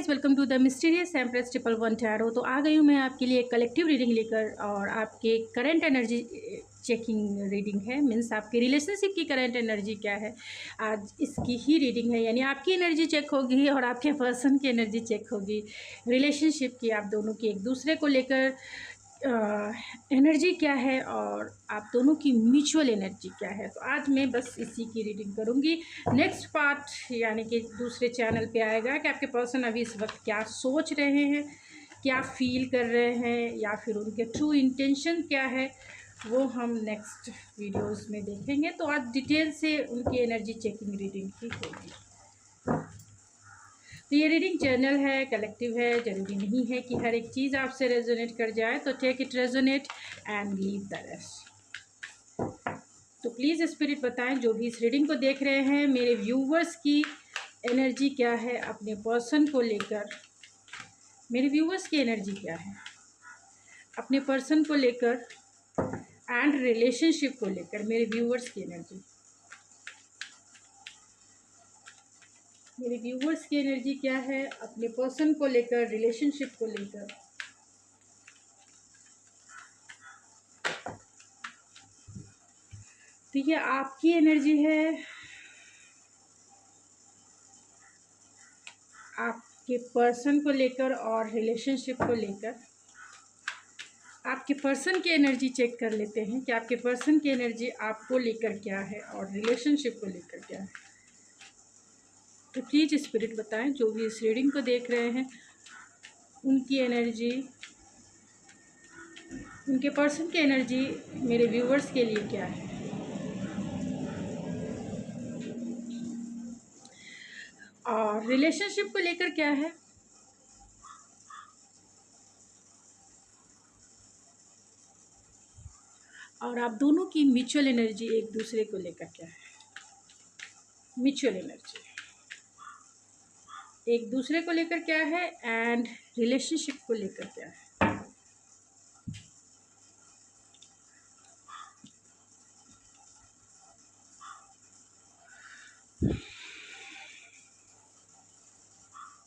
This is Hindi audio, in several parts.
Guys, welcome to the mysterious empress 111 tarot. तो आ गई हूँ मैं आपके लिए एक कलेक्टिव रीडिंग लेकर, और आपके करंट एनर्जी चेकिंग रीडिंग है। मीन्स आपके रिलेशनशिप की करंट एनर्जी क्या है, आज इसकी ही रीडिंग है। यानी आपकी एनर्जी चेक होगी और आपके पर्सन की एनर्जी चेक होगी। रिलेशनशिप की, आप दोनों की एक दूसरे को लेकर एनर्जी क्या है और आप दोनों की म्यूचुअल एनर्जी क्या है। तो आज मैं बस इसी की रीडिंग करूँगी। नेक्स्ट पार्ट यानी कि दूसरे चैनल पे आएगा कि आपके पर्सन अभी इस वक्त क्या सोच रहे हैं, क्या फील कर रहे हैं, या फिर उनके ट्रू इंटेंशन क्या है, वो हम नेक्स्ट वीडियोस में देखेंगे। तो आज डिटेल से उनकी एनर्जी चेकिंग रीडिंग ही होगी। तो ये रीडिंग जर्नल है, कलेक्टिव है। ज़रूरी नहीं है कि हर एक चीज़ आपसे रेजोनेट कर जाए, तो take it resonate and leave the rest. तो प्लीज़ स्पिरिट बताएं, जो भी इस रीडिंग को देख रहे हैं, मेरे व्यूवर्स की एनर्जी क्या है अपने पर्सन को लेकर। मेरे व्यूवर्स की एनर्जी क्या है अपने पर्सन को लेकर एंड रिलेशनशिप को लेकर। मेरे व्यूवर्स की एनर्जी, मेरे व्यूवर्स की एनर्जी क्या है अपने पर्सन को लेकर, रिलेशनशिप को लेकर। तो ये आपकी एनर्जी है आपके पर्सन को लेकर और रिलेशनशिप को लेकर। आपके पर्सन की एनर्जी चेक कर लेते हैं कि आपके पर्सन की एनर्जी आपको लेकर क्या है और रिलेशनशिप को लेकर क्या है। तो प्लीज़ स्पिरिट बताएं, जो भी इस रीडिंग को देख रहे हैं, उनकी एनर्जी, उनके पर्सन की एनर्जी मेरे व्यूवर्स के लिए क्या है। और रिलेशनशिप को लेकर क्या है। और आप दोनों की म्यूचुअल एनर्जी एक दूसरे को लेकर क्या है। म्यूचुअल एनर्जी एक दूसरे को लेकर क्या है एंड रिलेशनशिप को लेकर क्या है।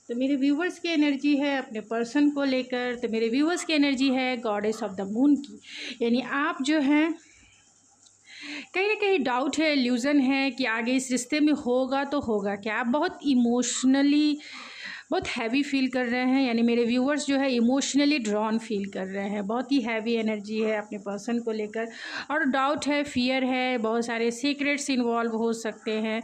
तो मेरे व्यूवर्स की एनर्जी है अपने पर्सन को लेकर। तो मेरे व्यूवर्स की एनर्जी है गॉडेस ऑफ द मून की। यानी आप जो हैं, कहीं ना कहीं डाउट है, इल्यूज़न है कि आगे इस रिश्ते में होगा तो होगा क्या। आप बहुत इमोशनली बहुत हैवी फील कर रहे हैं। यानी मेरे व्यूवर्स जो है इमोशनली ड्रॉन फील कर रहे हैं। बहुत ही हैवी एनर्जी है अपने पर्सन को लेकर, और डाउट है, फियर है, बहुत सारे सीक्रेट्स इन्वॉल्व हो सकते हैं,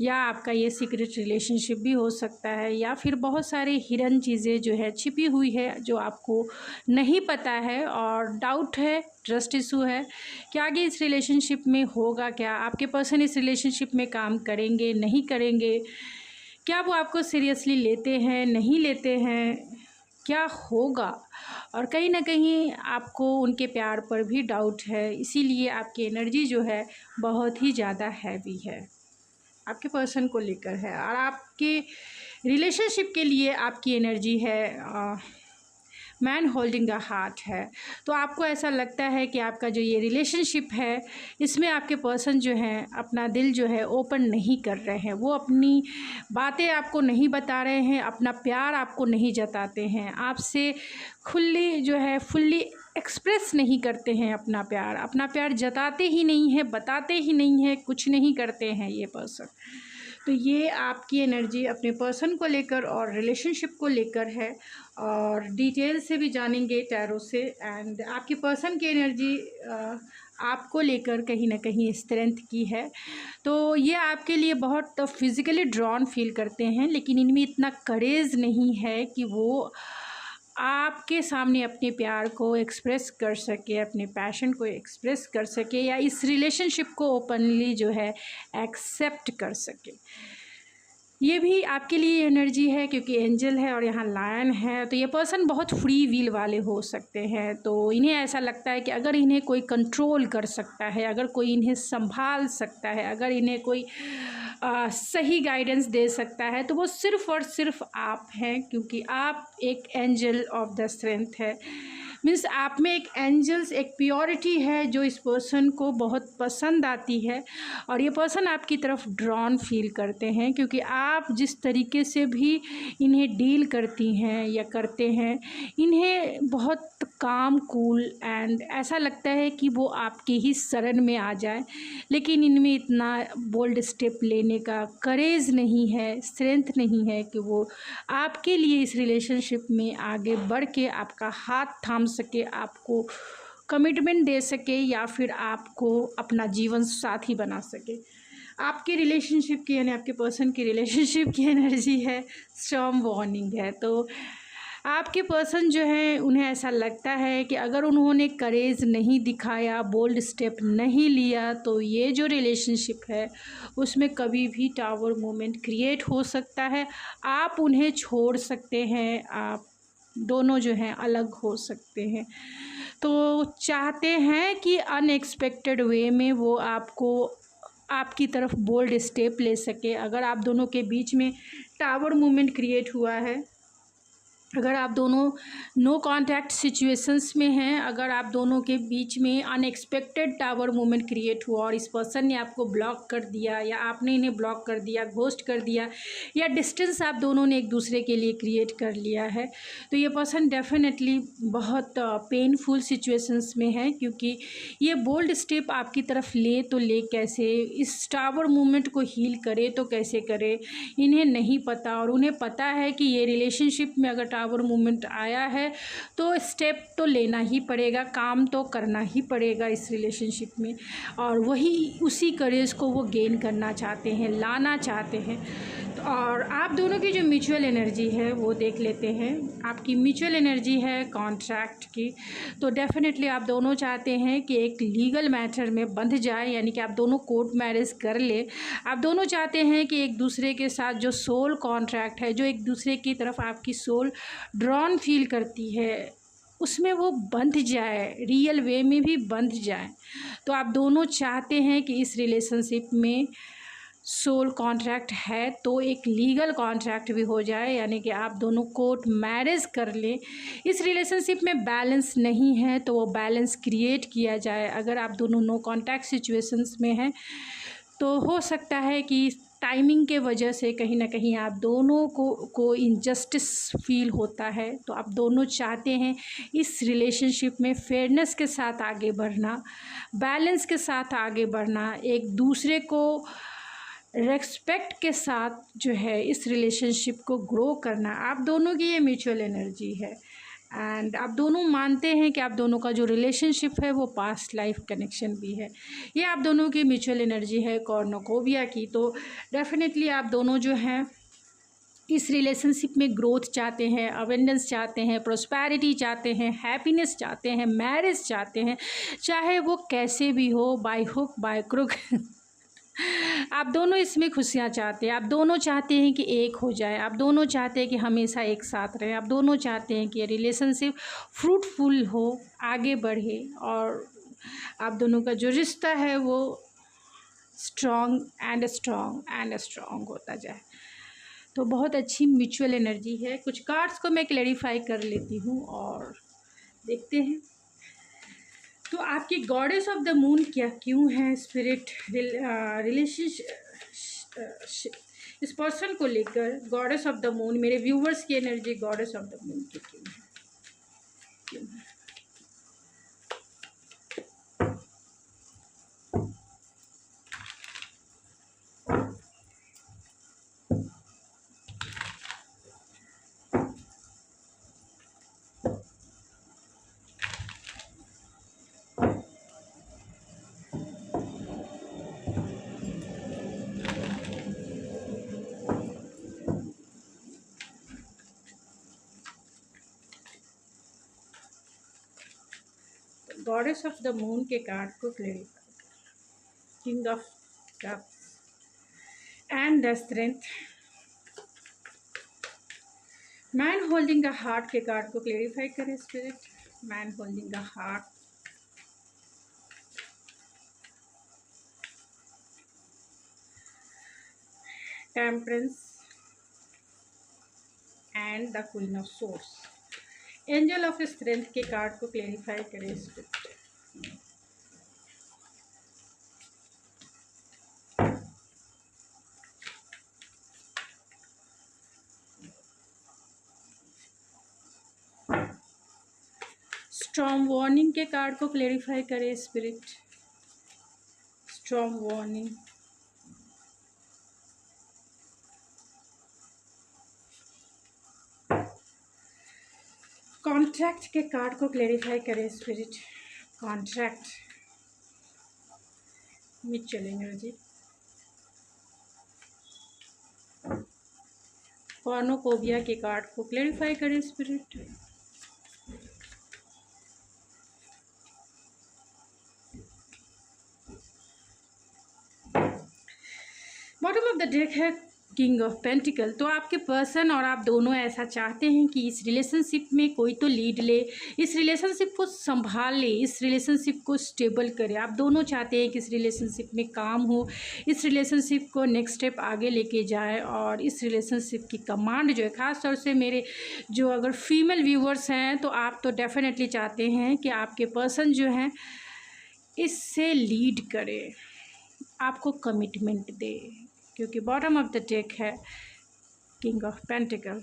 या आपका ये सीक्रेट रिलेशनशिप भी हो सकता है, या फिर बहुत सारी हिडन चीज़ें जो है छिपी हुई है जो आपको नहीं पता है। और डाउट है, ट्रस्ट इशू है कि आगे इस रिलेशनशिप में होगा क्या, आपके पर्सन इस रिलेशनशिप में काम करेंगे नहीं करेंगे, क्या वो आपको सीरियसली लेते हैं नहीं लेते हैं, क्या होगा। और कहीं ना कहीं आपको उनके प्यार पर भी डाउट है। इसीलिए आपकी एनर्जी जो है बहुत ही ज़्यादा हैवी है, आपके पर्सन को लेकर है। और आपके रिलेशनशिप के लिए आपकी एनर्जी है मैन होल्डिंग द हार्ट है। तो आपको ऐसा लगता है कि आपका जो ये रिलेशनशिप है, इसमें आपके पर्सन जो हैं अपना दिल जो है ओपन नहीं कर रहे हैं। वो अपनी बातें आपको नहीं बता रहे हैं, अपना प्यार आपको नहीं जताते हैं, आपसे खुली जो है फुल्ली एक्सप्रेस नहीं करते हैं अपना प्यार जताते ही नहीं है, बताते ही नहीं है, कुछ नहीं करते हैं ये पर्सन। तो ये आपकी एनर्जी अपने पर्सन को लेकर और रिलेशनशिप को लेकर है, और डिटेल से भी जानेंगे टैरो से। एंड आपके पर्सन की एनर्जी आपको लेकर कहीं ना कहीं स्ट्रेंथ की है। तो ये आपके लिए बहुत फिज़िकली ड्रॉन फील करते हैं, लेकिन इनमें इतना करेज नहीं है कि वो आपके सामने अपने प्यार को एक्सप्रेस कर सके, अपने पैशन को एक्सप्रेस कर सके, या इस रिलेशनशिप को ओपनली जो है एक्सेप्ट कर सके। ये भी आपके लिए एनर्जी है क्योंकि एंजल है और यहाँ लायन है। तो ये पर्सन बहुत फ्री विल वाले हो सकते हैं। तो इन्हें ऐसा लगता है कि अगर इन्हें कोई कंट्रोल कर सकता है, अगर कोई इन्हें संभाल सकता है, अगर इन्हें कोई सही गाइडेंस दे सकता है, तो वो सिर्फ़ और सिर्फ आप हैं, क्योंकि आप एक एंजल ऑफ द स्ट्रेंथ है। मीन्स आप में एक एंजल्स, एक प्योरिटी है जो इस पर्सन को बहुत पसंद आती है, और ये पर्सन आपकी तरफ ड्रॉन फील करते हैं, क्योंकि आप जिस तरीके से भी इन्हें डील करती हैं या करते हैं, इन्हें बहुत काम, कूल एंड ऐसा लगता है कि वो आपके ही शरण में आ जाए, लेकिन इनमें इतना बोल्ड स्टेप लेने का करेज नहीं है, स्ट्रेंथ नहीं है कि वो आपके लिए इस रिलेशनशिप में आगे बढ़ के आपका हाथ थाम सके, आपको कमिटमेंट दे सके, या फिर आपको अपना जीवन साथी बना सके। आपके रिलेशनशिप की, यानी आपके पर्सन की रिलेशनशिप की एनर्जी है स्टॉर्म वार्निंग है। तो आपके पर्सन जो है, उन्हें ऐसा लगता है कि अगर उन्होंने करेज नहीं दिखाया, बोल्ड स्टेप नहीं लिया, तो ये जो रिलेशनशिप है उसमें कभी भी टावर मोमेंट क्रिएट हो सकता है। आप उन्हें छोड़ सकते हैं, आप दोनों जो हैं अलग हो सकते हैं। तो चाहते हैं कि अनएक्सपेक्टेड वे में वो आपकी तरफ बोल्ड स्टेप ले सके। अगर आप दोनों के बीच में टावर मूवमेंट क्रिएट हुआ है, अगर आप दोनों नो कांटेक्ट सिचुएशंस में हैं, अगर आप दोनों के बीच में अनएक्सपेक्टेड टावर मूवमेंट क्रिएट हुआ और इस पर्सन ने आपको ब्लॉक कर दिया या आपने इन्हें ब्लॉक कर दिया, घोस्ट कर दिया, या डिस्टेंस आप दोनों ने एक दूसरे के लिए क्रिएट कर लिया है, तो ये पर्सन डेफिनेटली बहुत पेनफुल सिचुएशंस में है। क्योंकि ये बोल्ड स्टेप आपकी तरफ ले तो ले कैसे, इस टावर मूवमेंट को हील करे तो कैसे करे, इन्हें नहीं पता। और उन्हें पता है कि ये रिलेशनशिप में अगर टावर मूवमेंट आया है तो स्टेप तो लेना ही पड़ेगा, काम तो करना ही पड़ेगा इस रिलेशनशिप में, और वही उसी करेज को वो गेन करना चाहते हैं, लाना चाहते हैं। और आप दोनों की जो म्यूचुअल एनर्जी है वो देख लेते हैं। आपकी म्यूचुअल एनर्जी है कॉन्ट्रैक्ट की। तो डेफिनेटली आप दोनों चाहते हैं कि एक लीगल मैटर में बंध जाए, यानी कि आप दोनों कोर्ट मैरिज कर ले। आप दोनों चाहते हैं कि एक दूसरे के साथ जो सोल कॉन्ट्रैक्ट है, जो एक दूसरे की तरफ आपकी सोल ड्रॉन फील करती है, उसमें वो बंध जाए, रियल वे में भी बंध जाए। तो आप दोनों चाहते हैं कि इस रिलेशनशिप में सोल कॉन्ट्रैक्ट है तो एक लीगल कॉन्ट्रैक्ट भी हो जाए, यानी कि आप दोनों कोर्ट मैरिज कर लें। इस रिलेशनशिप में बैलेंस नहीं है तो वो बैलेंस क्रिएट किया जाए। अगर आप दोनों नो कॉन्टैक्ट सिचुएशंस में हैं तो हो सकता है कि टाइमिंग के वजह से कहीं ना कहीं आप दोनों को इनजस्टिस फील होता है। तो आप दोनों चाहते हैं इस रिलेशनशिप में फेयरनेस के साथ आगे बढ़ना, बैलेंस के साथ आगे बढ़ना, एक दूसरे को रेस्पेक्ट के साथ जो है इस रिलेशनशिप को ग्रो करना। आप दोनों की ये म्यूचुअल एनर्जी है, एंड आप दोनों मानते हैं कि आप दोनों का जो रिलेशनशिप है वो पास्ट लाइफ कनेक्शन भी है। ये आप दोनों की म्यूचुअल एनर्जी है कॉर्नोकोविया की। तो डेफिनेटली आप दोनों जो हैं इस रिलेशनशिप में ग्रोथ चाहते हैं, अवेंडेंस चाहते हैं, प्रोस्पैरिटी चाहते हैं, हैप्पीनेस चाहते हैं, मैरिज चाहते हैं, चाहे वो कैसे भी हो, बाय हुक बाय क्रुक आप दोनों इसमें खुशियाँ चाहते हैं। आप दोनों चाहते हैं कि एक हो जाए, आप दोनों चाहते हैं कि हमेशा एक साथ रहें, आप दोनों चाहते हैं कि ये रिलेशनशिप फ्रूटफुल हो, आगे बढ़े, और आप दोनों का जो रिश्ता है वो strong and strong and strong होता जाए। तो बहुत अच्छी म्यूचुअल एनर्जी है। कुछ कार्ड्स को मैं क्लैरिफाई कर लेती हूँ और देखते हैं। तो आपकी गॉडेस ऑफ द मून क्या क्यों है स्पिरिट रिलेशनशिप इस पर्सन को लेकर। गॉडेस ऑफ द मून, मेरे व्यूवर्स की energy goddess of the moon की क्यों है, क्यों है? गॉडेस ऑफ द मून के कार्ड को क्लैरिफाई कर। King of cups and the strength. Man holding the heart के कार्ड को क्लैरिफाई करें spirit. Man holding the heart, temperance and the queen of source. Angel of strength के कार्ड को क्लेरिफाई करें स्पिरिट। स्ट्रॉन्ग वार्निंग के कार्ड को क्लेरिफाई करें स्पिरिट। Strong warning. कॉन्ट्रैक्ट के कार्ड को क्लेरिफाई करें spirit. Contract. Mutual energy. Cornucopia के कार्ड को क्लेरिफाई करें spirit. Bottom of the deck है किंग ऑफ पेंटिकल। तो आपके पर्सन और आप दोनों ऐसा चाहते हैं कि इस रिलेशनशिप में कोई तो लीड ले, इस रिलेशनशिप को संभाल ले, इस रिलेशनशिप को स्टेबल करे। आप दोनों चाहते हैं कि इस रिलेशनशिप में काम हो, इस रिलेशनशिप को नेक्स्ट स्टेप आगे लेके जाए और इस रिलेशनशिप की कमांड जो है, ख़ास तौर से मेरे जो अगर फीमेल व्यूवर्स हैं तो आप तो डेफिनेटली चाहते हैं कि आपके पर्सन जो हैं इससे लीड करे, आपको कमिटमेंट दे, क्योंकि बॉटम ऑफ द डेक है किंग ऑफ पेंटिकल।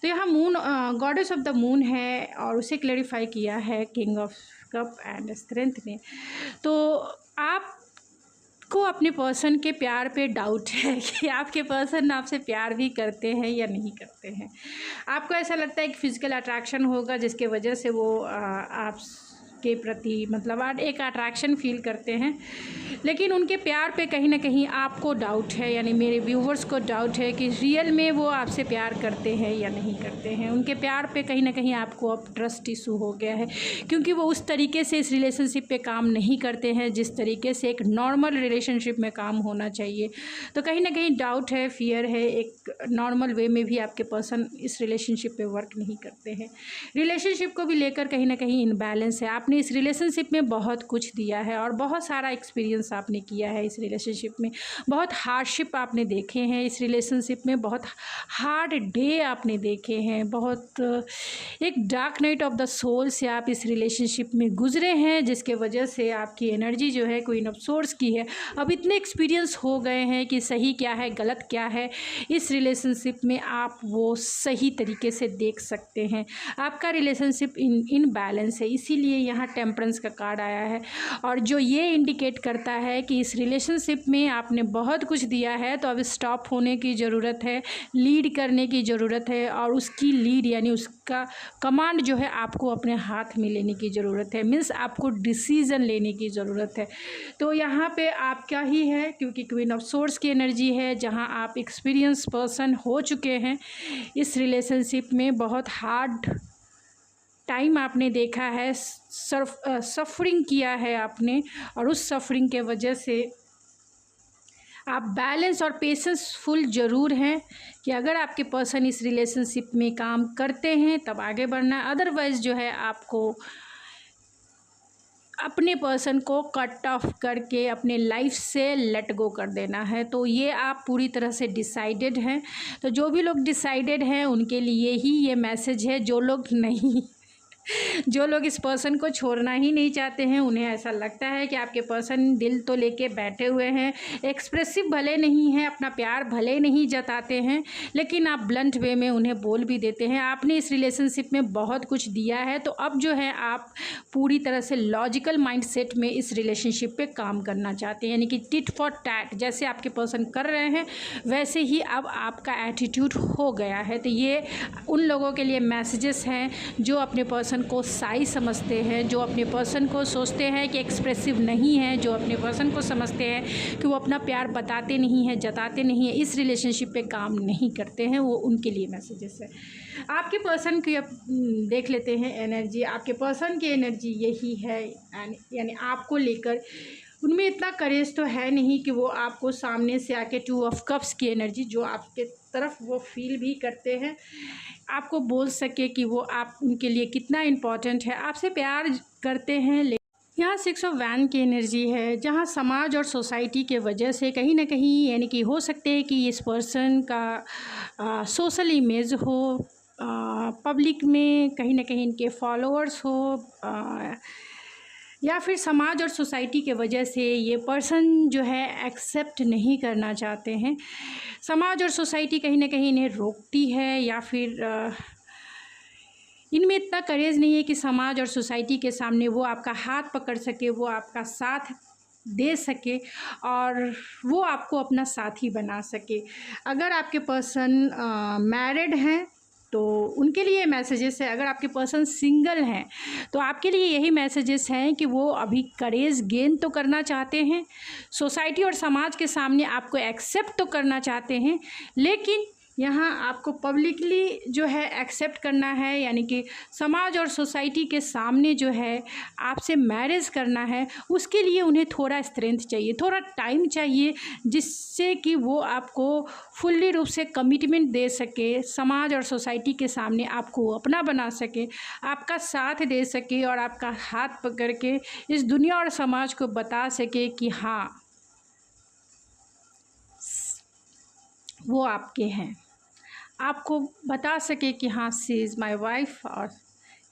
तो यहाँ moon goddess of the moon है और उसे क्लेरिफाई किया है king of cup and strength ने। तो आपको अपने पर्सन के प्यार पे डाउट है कि आपके पर्सन आपसे प्यार भी करते हैं या नहीं करते हैं। आपको ऐसा लगता है कि फिजिकल अट्रैक्शन होगा जिसके वजह से वो आप के प्रति मतलब आप एक अट्रैक्शन फील करते हैं, लेकिन उनके प्यार पे कहीं ना कहीं आपको डाउट है, यानी मेरे व्यूवर्स को डाउट है कि रियल में वो आपसे प्यार करते हैं या नहीं करते हैं। उनके प्यार पे कहीं ना कहीं आपको अब ट्रस्ट इशू हो गया है, क्योंकि वो उस तरीके से इस रिलेशनशिप पे काम नहीं करते हैं जिस तरीके से एक नॉर्मल रिलेशनशिप में काम होना चाहिए। तो कहीं ना कहीं डाउट है, फियर है, एक नॉर्मल वे में भी आपके पर्सन इस रिलेशनशिप पे वर्क नहीं करते हैं। रिलेशनशिप को भी लेकर कहीं ना कहीं इनबैलेंस है। आपने इस रिलेशनशिप में बहुत कुछ दिया है और बहुत सारा एक्सपीरियंस आपने किया है इस रिलेशनशिप में, बहुत हार्डशिप आपने देखे हैं इस रिलेशनशिप में, बहुत हार्ड डे आपने देखे हैं, बहुत एक dark night of the soul से आप इस रिलेशनशिप में गुजरे हैं, जिसके वजह से आपकी एनर्जी जो है क्वीन ऑफ सोर्ड्स की है। अब इतने एक्सपीरियंस हो गए हैं कि सही क्या है गलत क्या है इस रिलेशनशिप में आप वो सही तरीके से देख सकते हैं। आपका रिलेशनशिप इन बैलेंस है, इसीलिए यहाँ टेम्परेंस का कार्ड आया है और जो ये इंडिकेट करता है कि इस रिलेशनशिप में आपने बहुत कुछ दिया है, तो अब स्टॉप होने की ज़रूरत है, लीड करने की ज़रूरत है और उसकी लीड यानी उसका कमांड जो है आपको अपने हाथ में लेने की ज़रूरत है, मीन्स आपको डिसीज़न लेने की ज़रूरत है। तो यहाँ पे आपका ही है, क्योंकि क्वीन ऑफ सोर्ड्स की एनर्जी है, जहाँ आप एक्सपीरियंस पर्सन हो चुके हैं इस रिलेशनशिप में, बहुत हार्ड टाइम आपने देखा है, सफरिंग किया है आपने और उस सफरिंग के वजह से आप बैलेंस और पेशेंसफुल ज़रूर हैं कि अगर आपके पर्सन इस रिलेशनशिप में काम करते हैं तब आगे बढ़ना, अदरवाइज़ जो है आपको अपने पर्सन को कट ऑफ करके अपने लाइफ से लेट गो कर देना है। तो ये आप पूरी तरह से डिसाइडेड हैं। तो जो भी लोग डिसाइडेड हैं उनके लिए ही ये मैसेज है। जो लोग नहीं, जो लोग इस पर्सन को छोड़ना ही नहीं चाहते हैं, उन्हें ऐसा लगता है कि आपके पर्सन दिल तो लेके बैठे हुए हैं, एक्सप्रेसिव भले नहीं हैं, अपना प्यार भले नहीं जताते हैं, लेकिन आप ब्लंट वे में उन्हें बोल भी देते हैं। आपने इस रिलेशनशिप में बहुत कुछ दिया है, तो अब जो है आप पूरी तरह से लॉजिकल माइंडसेट में इस रिलेशनशिप पे काम करना चाहते हैं, यानी कि टिट फॉर टैट जैसे आपके पर्सन कर रहे हैं वैसे ही अब आपका एटीट्यूड हो गया है। तो ये उन लोगों के लिए मैसेजेस हैं जो अपने पर्सन को साई समझते हैं, जो अपने पर्सन को सोचते हैं कि एक्सप्रेसिव नहीं है, जो अपने पर्सन को समझते हैं कि वो अपना प्यार बताते नहीं हैं, जताते नहीं हैं, इस रिलेशनशिप पे काम नहीं करते हैं, वो उनके लिए मैसेजेस है। आपके पर्सन की अब देख लेते हैं एनर्जी। आपके पर्सन की एनर्जी यही है, यानी आपको लेकर उनमें इतना करेज तो है नहीं कि वो आपको सामने से आके 2 ऑफ कप्स की एनर्जी जो आपके तरफ वो फील भी करते हैं, आपको बोल सके कि वो आप उनके लिए कितना इम्पोर्टेंट है, आपसे प्यार करते हैं। यहाँ 6 ऑफ वैन की एनर्जी है, जहाँ समाज और सोसाइटी के वजह से कहीं ना कहीं यानी कि हो सकते हैं कि इस पर्सन का सोशल इमेज हो, पब्लिक में कहीं ना कहीं इनके फॉलोअर्स हो, या फिर समाज और सोसाइटी के वजह से ये पर्सन जो है एक्सेप्ट नहीं करना चाहते हैं। समाज और सोसाइटी कहीं ना कहीं इन्हें रोकती है, या फिर इनमें इतना करेज नहीं है कि समाज और सोसाइटी के सामने वो आपका हाथ पकड़ सके, वो आपका साथ दे सके और वो आपको अपना साथी बना सके। अगर आपके पर्सन मैरिड हैं तो उनके लिए मैसेजेस है, अगर आपके पर्सन सिंगल हैं तो आपके लिए यही मैसेजेस हैं कि वो अभी करेज गेन तो करना चाहते हैं, सोसाइटी और समाज के सामने आपको एक्सेप्ट तो करना चाहते हैं, लेकिन यहाँ आपको पब्लिकली जो है एक्सेप्ट करना है, यानी कि समाज और सोसाइटी के सामने जो है आपसे मैरिज करना है, उसके लिए उन्हें थोड़ा स्ट्रेंथ चाहिए, थोड़ा टाइम चाहिए, जिससे कि वो आपको फुल्ली रूप से कमिटमेंट दे सके, समाज और सोसाइटी के सामने आपको अपना बना सके, आपका साथ दे सके और आपका हाथ पकड़ के इस दुनिया और समाज को बता सके कि हाँ वो आपके हैं, आपको बता सके कि हाँ शी इज़ माई वाइफ और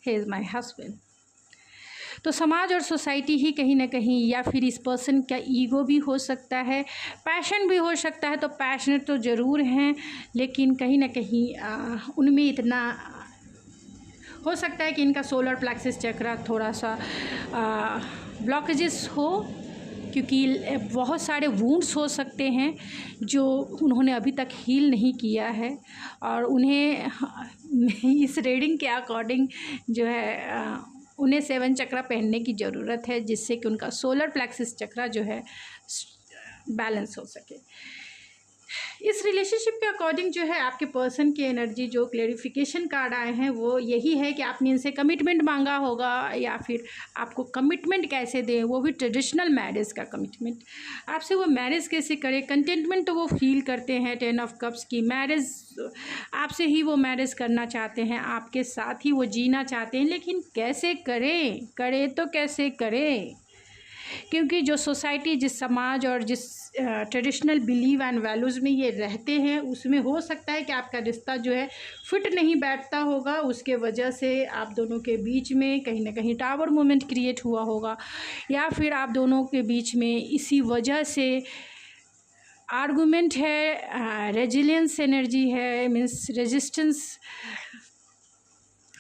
ही इज़ माई हस्बैंड। तो समाज और सोसाइटी ही कहीं ना कहीं, या फिर इस पर्सन का ईगो भी हो सकता है, पैशन भी हो सकता है, तो पैशनेट तो ज़रूर हैं लेकिन कहीं ना कहीं उनमें इतना हो सकता है कि इनका सोलर प्लेक्सस चक्र थोड़ा सा ब्लॉकेजेस हो, क्योंकि बहुत सारे वुंड्स हो सकते हैं जो उन्होंने अभी तक हील नहीं किया है, और उन्हें इस रीडिंग के अकॉर्डिंग जो है उन्हें 7 चक्र पहनने की ज़रूरत है, जिससे कि उनका सोलर प्लेक्सस चक्र जो है बैलेंस हो सके। इस रिलेशनशिप के अकॉर्डिंग जो है आपके पर्सन की एनर्जी, जो क्लेरिफिकेशन कार्ड आए हैं वो यही है कि आपने इनसे कमिटमेंट मांगा होगा, या फिर आपको कमिटमेंट कैसे दें, वो भी ट्रेडिशनल मैरिज का कमिटमेंट, आपसे वो मैरिज कैसे करें। कंटेंटमेंट तो वो फील करते हैं 10 ऑफ कप्स की, मैरिज आपसे ही वो मैरिज करना चाहते हैं, आपके साथ ही वो जीना चाहते हैं, लेकिन कैसे करें तो कैसे करें, क्योंकि जो सोसाइटी, जिस समाज और जिस ट्रेडिशनल बिलीव एंड वैल्यूज़ में ये रहते हैं उसमें हो सकता है कि आपका रिश्ता जो है फिट नहीं बैठता होगा, उसके वजह से आप दोनों के बीच में कहीं ना कहीं टावर मोमेंट क्रिएट हुआ होगा, या फिर आप दोनों के बीच में इसी वजह से आर्गुमेंट है, रेजिलियंस एनर्जी है, मीन्स रेजिस्टेंस,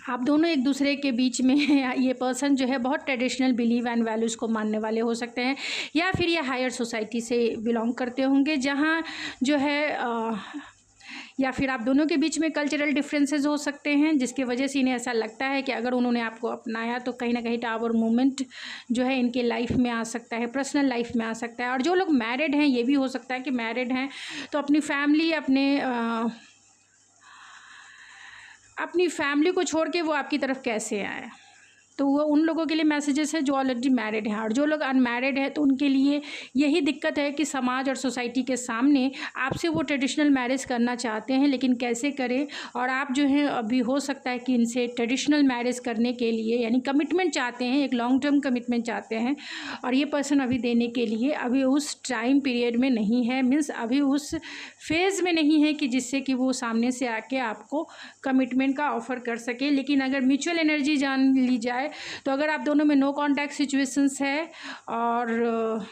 आप दोनों एक दूसरे के बीच में ये पर्सन जो है बहुत ट्रेडिशनल बिलीव एंड वैल्यूज़ को मानने वाले हो सकते हैं, या फिर ये हायर सोसाइटी से बिलोंग करते होंगे, जहाँ जो है या फिर आप दोनों के बीच में कल्चरल डिफरेंसेस हो सकते हैं, जिसके वजह से इन्हें ऐसा लगता है कि अगर उन्होंने आपको अपनाया तो कहीं ना कहीं टावर मूवमेंट जो है इनके लाइफ में आ सकता है, पर्सनल लाइफ में आ सकता है। और जो लोग मैरिड हैं, ये भी हो सकता है कि मैरिड हैं तो अपनी फैमिली को छोड़ के वो आपकी तरफ कैसे आए, तो वो उन लोगों के लिए मैसेजेस है जो ऑलरेडी मैरिड हैं। और जो लोग अनमैरिड हैं तो उनके लिए यही दिक्कत है कि समाज और सोसाइटी के सामने आपसे वो ट्रेडिशनल मैरिज करना चाहते हैं, लेकिन कैसे करें। और आप जो हैं अभी हो सकता है कि इनसे ट्रेडिशनल मैरिज करने के लिए यानी कमिटमेंट चाहते हैं, एक लॉन्ग टर्म कमिटमेंट चाहते हैं, और ये पर्सन अभी देने के लिए अभी उस टाइम पीरियड में नहीं है, मीन्स अभी उस फेज़ में नहीं है कि जिससे कि वो सामने से आके आपको कमिटमेंट का ऑफ़र कर सके। लेकिन अगर म्यूचुअल एनर्जी जान ली जाए तो अगर आप दोनों में नो कॉन्टैक्ट सिचुएशंस है और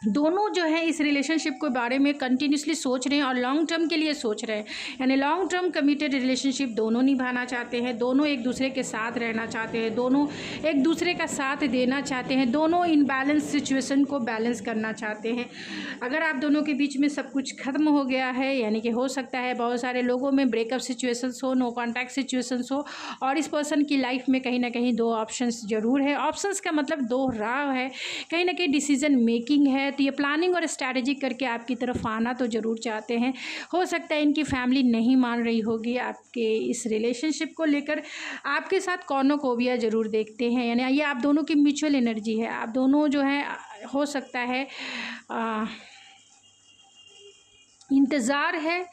दोनों जो है इस रिलेशनशिप के बारे में कंटिन्यूसली सोच रहे हैं और लॉन्ग टर्म के लिए सोच रहे हैं, यानी लॉन्ग टर्म कमिटेड रिलेशनशिप दोनों निभाना चाहते हैं, दोनों एक दूसरे के साथ रहना चाहते हैं, दोनों एक दूसरे का साथ देना चाहते हैं, दोनों इन बैलेंस सिचुएशन को बैलेंस करना चाहते हैं। अगर आप दोनों के बीच में सब कुछ ख़त्म हो गया है, यानी कि हो सकता है बहुत सारे लोगों में ब्रेकअप सिचुएशंस हो, नो कॉन्टैक्ट सिचुएशंस हो, और इस पर्सन की लाइफ में कहीं ना कहीं 2 ऑप्शंस ज़रूर है। ऑप्शंस का मतलब 2 राह है, कहीं ना कहीं डिसीजन मेकिंग है, तो ये प्लानिंग और स्ट्रैटेजी करके आपकी तरफ आना तो ज़रूर चाहते हैं। हो सकता है इनकी फैमिली नहीं मान रही होगी आपके इस रिलेशनशिप को लेकर, आपके साथ कॉर्नोकोविया ज़रूर देखते हैं, यानी ये आप दोनों की म्यूचुअल एनर्जी है। आप दोनों जो है हो सकता है इंतज़ार है,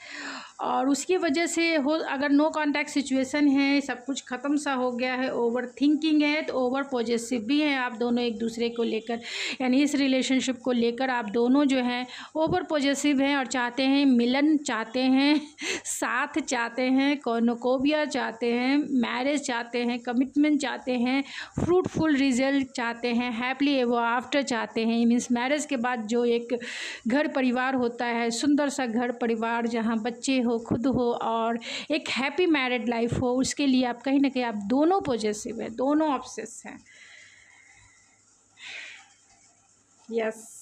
और उसकी वजह से हो, अगर नो कांटेक्ट सिचुएशन है, सब कुछ ख़त्म सा हो गया है, ओवर थिंकिंग है, तो ओवर पॉजेसिव भी हैं आप दोनों एक दूसरे को लेकर, यानी इस रिलेशनशिप को लेकर आप दोनों जो हैं ओवर पॉजेसिव हैं और चाहते हैं मिलन, चाहते हैं साथ, चाहते हैं कॉर्नोकोबिया, चाहते हैं मैरिज, चाहते हैं कमिटमेंट, चाहते हैं फ्रूटफुल रिजल्ट, चाहते हैं हैप्पीली एवर आफ्टर, चाहते हैं मीन्स मैरिज के बाद जो एक घर परिवार होता है, सुंदर सा घर परिवार जहाँ बच्चे हो, खुद हो और एक हैप्पी मैरिड लाइफ हो, उसके लिए आप कहीं ना कहीं आप दोनों पॉजेसिव हैं, दोनों ऑब्सेस हैं। यस,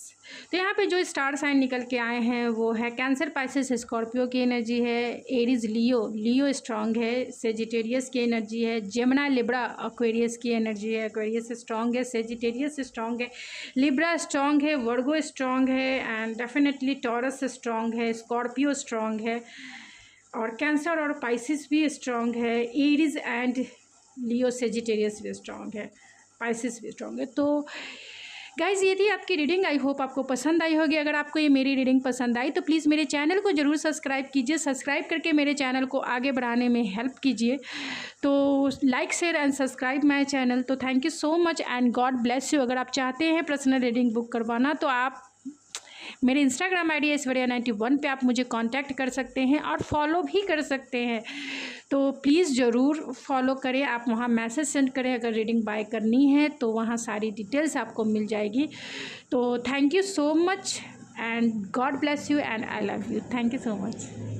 तो यहाँ पे जो स्टार साइन निकल के आए हैं वो है कैंसर, पाइसेस, स्कॉर्पियो की एनर्जी है, एरीज, लियो स्ट्रांग है, सेजिटेरियस की एनर्जी है, जेमिनी, लिब्रा, एक्वेरियस की एनर्जी है, एक्वेरियस स्ट्रांग है, सेजिटेरियस स्ट्रांग है, लिब्रा स्ट्रांग है, वर्गो स्ट्रांग है, एंड डेफिनेटली टॉरस स्ट्रांग है, स्कॉर्पियो स्ट्रांग है, और कैंसर और पाइसिस भी स्ट्रांग है, एरीज एंड लियो, सेजिटेरियस भी स्ट्रांग है, पाइसिस भी स्ट्रांग है। तो गाइज़ ये थी आपकी रीडिंग, आई होप आपको पसंद आई होगी। अगर आपको ये मेरी रीडिंग पसंद आई तो प्लीज़ मेरे चैनल को ज़रूर सब्सक्राइब कीजिए, सब्सक्राइब करके मेरे चैनल को आगे बढ़ाने में हेल्प कीजिए। तो like, share and subscribe my channel. तो thank you so much and God bless you. अगर आप चाहते हैं पर्सनल रीडिंग बुक करवाना तो आप मेरे इंस्टाग्राम ID ऐश्वर्या91 पे आप मुझे कांटेक्ट कर सकते हैं और फॉलो भी कर सकते हैं। तो प्लीज़ ज़रूर फॉलो करें, आप वहाँ मैसेज सेंड करें अगर रीडिंग बाय करनी है तो वहाँ सारी डिटेल्स आपको मिल जाएगी। तो thank you so much and God bless you and I love you. Thank you so much.